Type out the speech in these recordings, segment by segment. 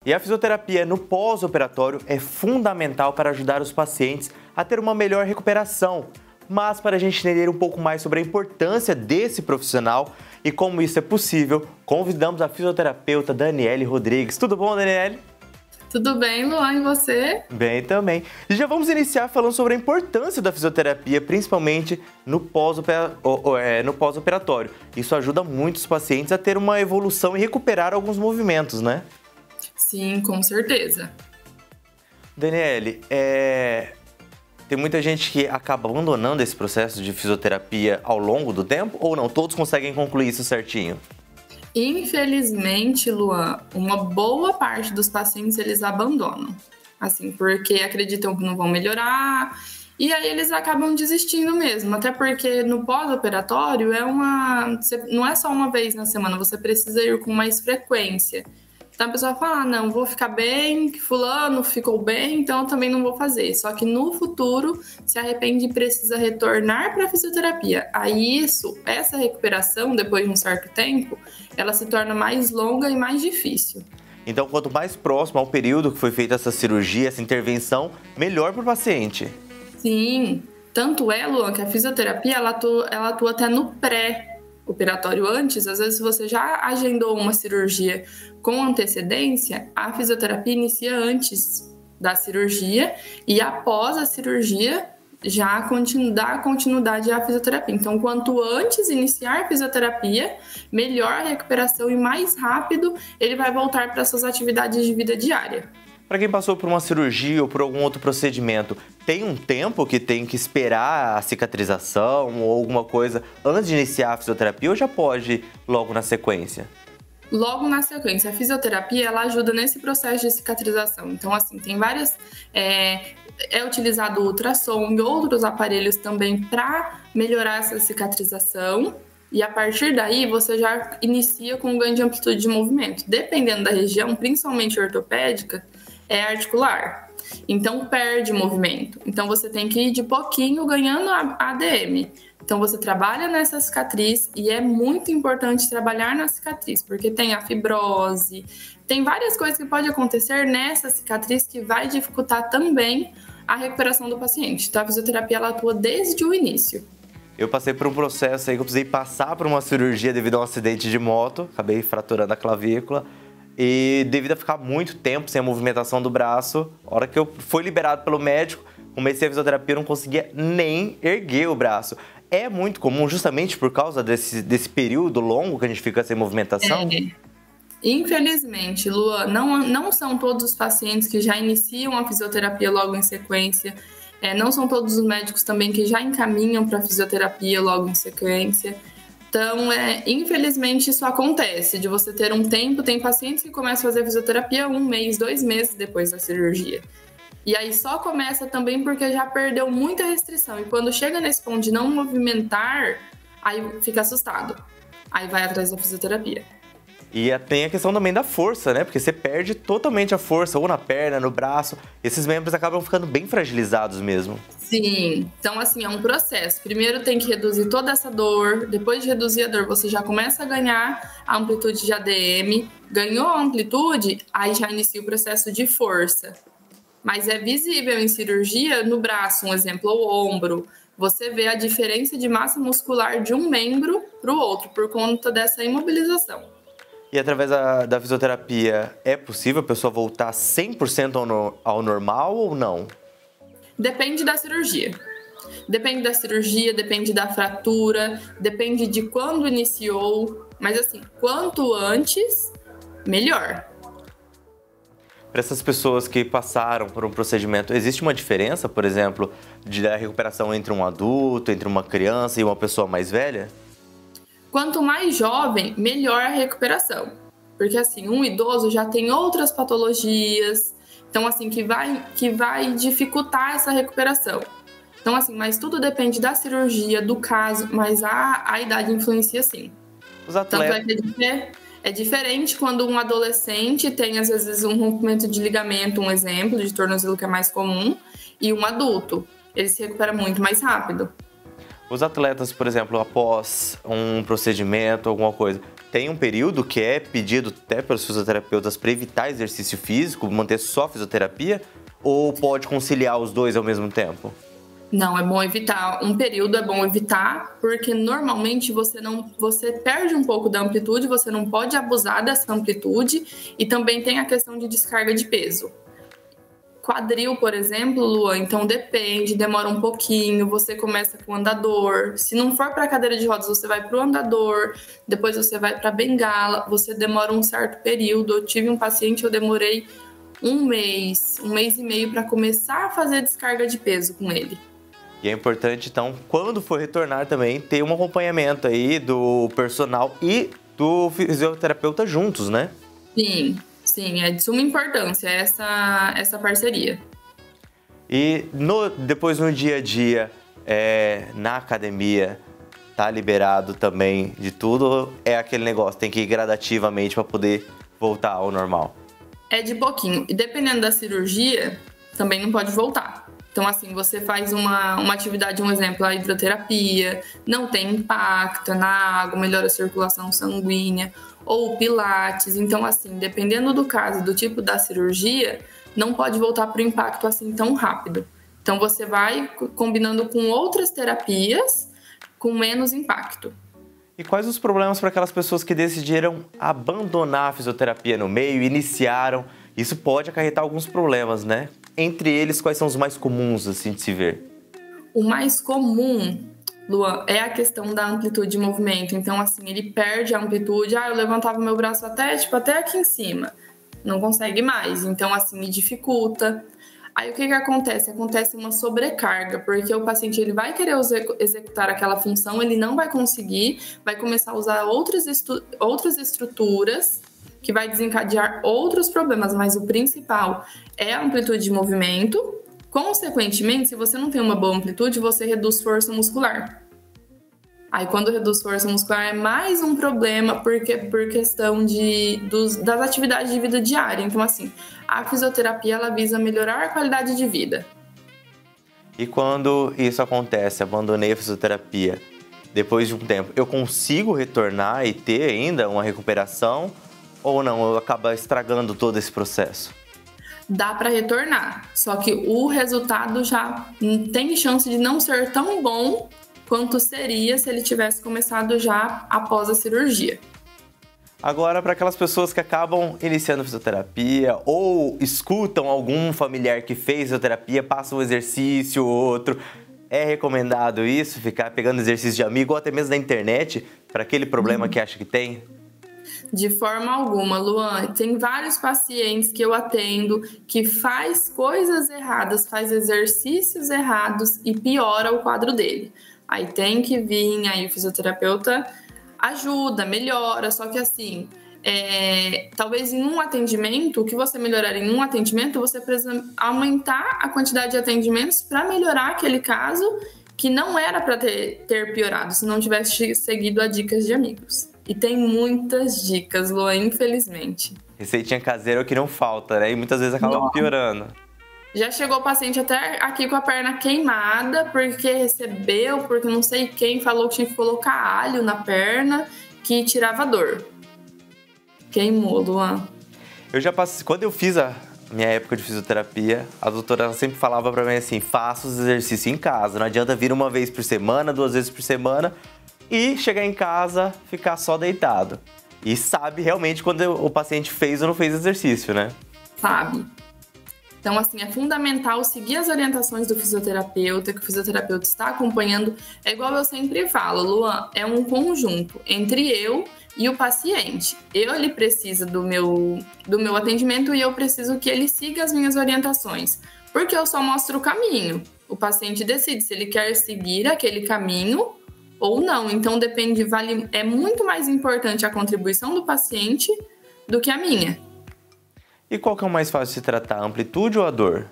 E a fisioterapia no pós-operatório é fundamental para ajudar os pacientes a ter uma melhor recuperação. Mas para a gente entender um pouco mais sobre a importância desse profissional e como isso é possível, convidamos a fisioterapeuta Daniele Rodrigues. Tudo bom, Daniele? Tudo bem, Luan, e você? Bem também. E já vamos iniciar falando sobre a importância da fisioterapia, principalmente no pós-operatório. Isso ajuda muitos pacientes a ter uma evolução e recuperar alguns movimentos, né? Sim, com certeza. Daniele, tem muita gente que acaba abandonando esse processo de fisioterapia ao longo do tempo ou não? Todos conseguem concluir isso certinho? Infelizmente, Luan, uma boa parte dos pacientes eles abandonam, assim, porque acreditam que não vão melhorar e aí eles acabam desistindo mesmo, até porque no pós-operatório não é só uma vez na semana, você precisa ir com mais frequência. Então a pessoa fala, não, vou ficar bem, que fulano ficou bem, então eu também não vou fazer. Só que no futuro se arrepende e precisa retornar para a fisioterapia. Aí essa recuperação, depois de um certo tempo, ela se torna mais longa e mais difícil. Então, quanto mais próximo ao período que foi feita essa cirurgia, essa intervenção, melhor para o paciente. Sim, tanto é, Luan, que a fisioterapia ela atua até no pré-operatório antes. Às vezes, se você já agendou uma cirurgia com antecedência, a fisioterapia inicia antes da cirurgia e após a cirurgia já dá continuidade à fisioterapia. Então, quanto antes iniciar a fisioterapia, melhor a recuperação e mais rápido ele vai voltar para suas atividades de vida diária. Para quem passou por uma cirurgia ou por algum outro procedimento, tem um tempo que tem que esperar a cicatrização ou alguma coisa antes de iniciar a fisioterapia ou já pode ir logo na sequência? Logo na sequência, a fisioterapia ela ajuda nesse processo de cicatrização. Então, assim, tem várias... É utilizado o ultrassom e outros aparelhos também para melhorar essa cicatrização. E a partir daí, você já inicia com um ganho de amplitude de movimento. Dependendo da região, principalmente ortopédica, é articular. Então, perde movimento. Então, você tem que ir de pouquinho ganhando a ADM. Então, você trabalha nessa cicatriz e é muito importante trabalhar na cicatriz, porque tem a fibrose, tem várias coisas que podem acontecer nessa cicatriz que vai dificultar também a recuperação do paciente. Então, a fisioterapia ela atua desde o início. Eu passei por um processo aí que eu precisei passar por uma cirurgia devido a um acidente de moto, acabei fraturando a clavícula. E devido a ficar muito tempo sem a movimentação do braço, a hora que eu fui liberado pelo médico, comecei a fisioterapia, eu não conseguia nem erguer o braço. É muito comum justamente por causa desse período longo que a gente fica sem movimentação? Infelizmente, Lua, não são todos os pacientes que já iniciam a fisioterapia logo em sequência, não são todos os médicos também que já encaminham para a fisioterapia logo em sequência. Então, infelizmente, isso acontece, de você ter um tempo, tem pacientes que começam a fazer fisioterapia 1 mês, 2 meses depois da cirurgia. E aí só começa também porque já perdeu muita restrição. E quando chega nesse ponto de não movimentar, aí fica assustado. Aí vai atrás da fisioterapia. E tem a questão também da força, né? Porque você perde totalmente a força, ou na perna, no braço. Esses membros acabam ficando bem fragilizados mesmo. Sim, então assim, é um processo. Primeiro tem que reduzir toda essa dor, depois de reduzir a dor, você já começa a ganhar a amplitude de ADM. Ganhou a amplitude, aí já inicia o processo de força. Mas é visível em cirurgia, no braço, um exemplo, ou ombro. Você vê a diferença de massa muscular de um membro para o outro, por conta dessa imobilização. E através da fisioterapia, é possível a pessoa voltar 100% ao normal ou não? Depende da cirurgia. Depende da cirurgia, depende da fratura, depende de quando iniciou. Mas assim, quanto antes, melhor. Para essas pessoas que passaram por um procedimento, existe uma diferença, por exemplo, da recuperação entre um adulto, entre uma criança e uma pessoa mais velha? Quanto mais jovem, melhor a recuperação. Porque assim, um idoso já tem outras patologias, então assim, que vai dificultar essa recuperação. Então assim, mas tudo depende da cirurgia, do caso, mas a idade influencia sim. Os atletas... Tanto é diferente quando um adolescente tem, às vezes, um rompimento de ligamento, um exemplo, de tornozelo que é mais comum, e um adulto. Ele se recupera muito mais rápido. Os atletas, por exemplo, após um procedimento, alguma coisa, tem um período que é pedido até pelos fisioterapeutas para evitar exercício físico, manter só fisioterapia, ou pode conciliar os dois ao mesmo tempo? Não, é bom evitar. Um período é bom evitar, porque normalmente você perde um pouco da amplitude, você não pode abusar dessa amplitude, e também tem a questão de descarga de peso. Quadril, por exemplo, Luan, então depende, demora um pouquinho, você começa com o andador. Se não for para cadeira de rodas, você vai para o andador, depois você vai para a bengala, você demora um certo período. Eu tive um paciente, eu demorei um mês e meio para começar a fazer descarga de peso com ele. E é importante, então, quando for retornar também, ter um acompanhamento aí do personal e do fisioterapeuta juntos, né? Sim, é de suma importância essa parceria. E depois no dia a dia, na academia, tá liberado também de tudo? É aquele negócio, tem que ir gradativamente para poder voltar ao normal? É de pouquinho. E dependendo da cirurgia, também não pode voltar. Então, assim, você faz uma atividade, um exemplo, a hidroterapia, não tem impacto na água, melhora a circulação sanguínea, ou pilates. Então, assim, dependendo do caso, do tipo da cirurgia, não pode voltar para o impacto assim tão rápido. Então, você vai combinando com outras terapias com menos impacto. E quais os problemas para aquelas pessoas que decidiram abandonar a fisioterapia no meio, iniciaram? Isso pode acarretar alguns problemas, né? Entre eles, quais são os mais comuns, assim, de se ver? O mais comum, Luan, é a questão da amplitude de movimento. Então, assim, ele perde a amplitude. Eu levantava meu braço até aqui em cima. Não consegue mais. Então, assim, me dificulta. Aí, o que acontece? Acontece uma sobrecarga, porque o paciente ele vai querer executar aquela função, ele não vai conseguir, vai começar a usar outras estruturas, que vai desencadear outros problemas, mas o principal é a amplitude de movimento. Consequentemente, se você não tem uma boa amplitude, você reduz força muscular. Aí, quando reduz força muscular, é mais um problema por questão das atividades de vida diária. Então, assim, a fisioterapia, ela visa melhorar a qualidade de vida. E quando isso acontece, abandonei a fisioterapia, depois de um tempo, eu consigo retornar e ter ainda uma recuperação? Ou não, eu acabo estragando todo esse processo? Dá para retornar, só que o resultado já tem chance de não ser tão bom quanto seria se ele tivesse começado já após a cirurgia. Agora, para aquelas pessoas que acabam iniciando fisioterapia ou escutam algum familiar que fez fisioterapia, passa um exercício ou outro, é recomendado isso? Ficar pegando exercício de amigo ou até mesmo na internet para aquele problema que acha que tem? De forma alguma, Luan. Tem vários pacientes que eu atendo que faz coisas erradas, faz exercícios errados e piora o quadro dele. Aí tem que vir, aí o fisioterapeuta ajuda, melhora, só que assim, talvez em um atendimento, o que você melhorar em um atendimento, você precisa aumentar a quantidade de atendimentos para melhorar aquele caso que não era para ter piorado, se não tivesse seguido a dicas de amigos. E tem muitas dicas, Luan, infelizmente. Receitinha caseira é o que não falta, né? E muitas vezes acaba piorando. Já chegou o paciente até aqui com a perna queimada, porque não sei quem falou que tinha que colocar alho na perna, que tirava dor. Queimou, Luan. Eu já passei, quando eu fiz a minha época de fisioterapia, a doutora sempre falava pra mim assim, faça os exercícios em casa, não adianta vir uma vez por semana, 2 vezes por semana, e chegar em casa, ficar só deitado. E sabe realmente quando o paciente fez ou não fez exercício, né? Sabe. Então, assim, é fundamental seguir as orientações do fisioterapeuta, que o fisioterapeuta está acompanhando. É igual eu sempre falo, Luan, é um conjunto entre eu e o paciente. Ele precisa do meu atendimento e eu preciso que ele siga as minhas orientações, porque eu só mostro o caminho. O paciente decide se ele quer seguir aquele caminho ou não. Então, é muito mais importante a contribuição do paciente do que a minha. E qual que é o mais fácil de se tratar, a amplitude ou a dor?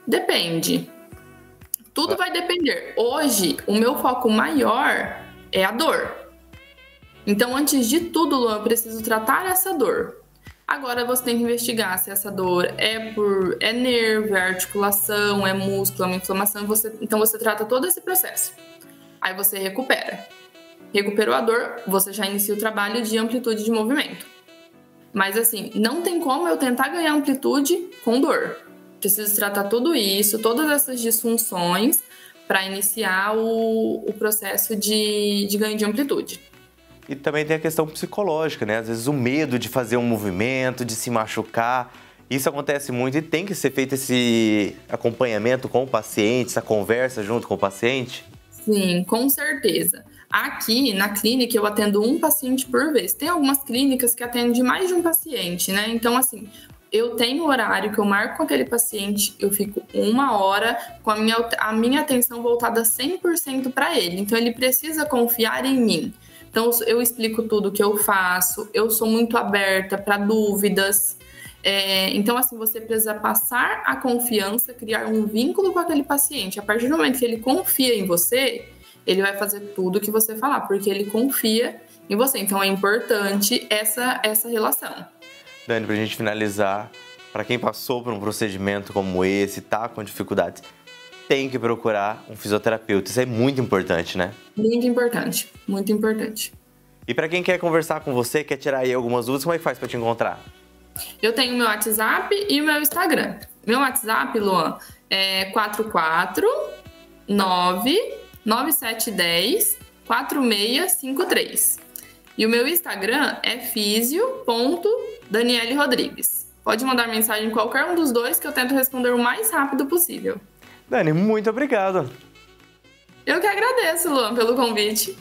Depende. Tudo vai depender. Hoje, o meu foco maior é a dor. Então, antes de tudo, Luan, eu preciso tratar essa dor. Agora você tem que investigar se essa dor é nervo, é articulação, é músculo, é uma inflamação. Então você trata todo esse processo. Aí você recupera. Recuperou a dor, você já inicia o trabalho de amplitude de movimento. Mas assim, não tem como eu tentar ganhar amplitude com dor. Preciso tratar tudo isso, todas essas disfunções, para iniciar o processo de ganho de amplitude. E também tem a questão psicológica, né? Às vezes o medo de fazer um movimento, de se machucar. Isso acontece muito e tem que ser feito esse acompanhamento com o paciente, essa conversa junto com o paciente? Sim, com certeza. Aqui na clínica eu atendo um paciente por vez. Tem algumas clínicas que atendem mais de um paciente, né? Então, assim, eu tenho horário que eu marco com aquele paciente, eu fico 1 hora com a minha atenção voltada 100% para ele. Então, ele precisa confiar em mim. Então, eu explico tudo o que eu faço, eu sou muito aberta para dúvidas. Então, assim, você precisa passar a confiança, criar um vínculo com aquele paciente. A partir do momento que ele confia em você, ele vai fazer tudo o que você falar, porque ele confia em você. Então, é importante essa relação. Dani, pra gente finalizar, para quem passou por um procedimento como esse, tá com dificuldades, tem que procurar um fisioterapeuta. Isso é muito importante, né? Muito importante, muito importante. E para quem quer conversar com você, quer tirar aí algumas dúvidas, como é que faz para te encontrar? Eu tenho o meu WhatsApp e o meu Instagram. Meu WhatsApp, Luan, é 449-9710-4653. E o meu Instagram é fisio.daniele.rodrigues. Pode mandar mensagem em qualquer um dos dois que eu tento responder o mais rápido possível. Dani, muito obrigado. Eu que agradeço, Luan, pelo convite.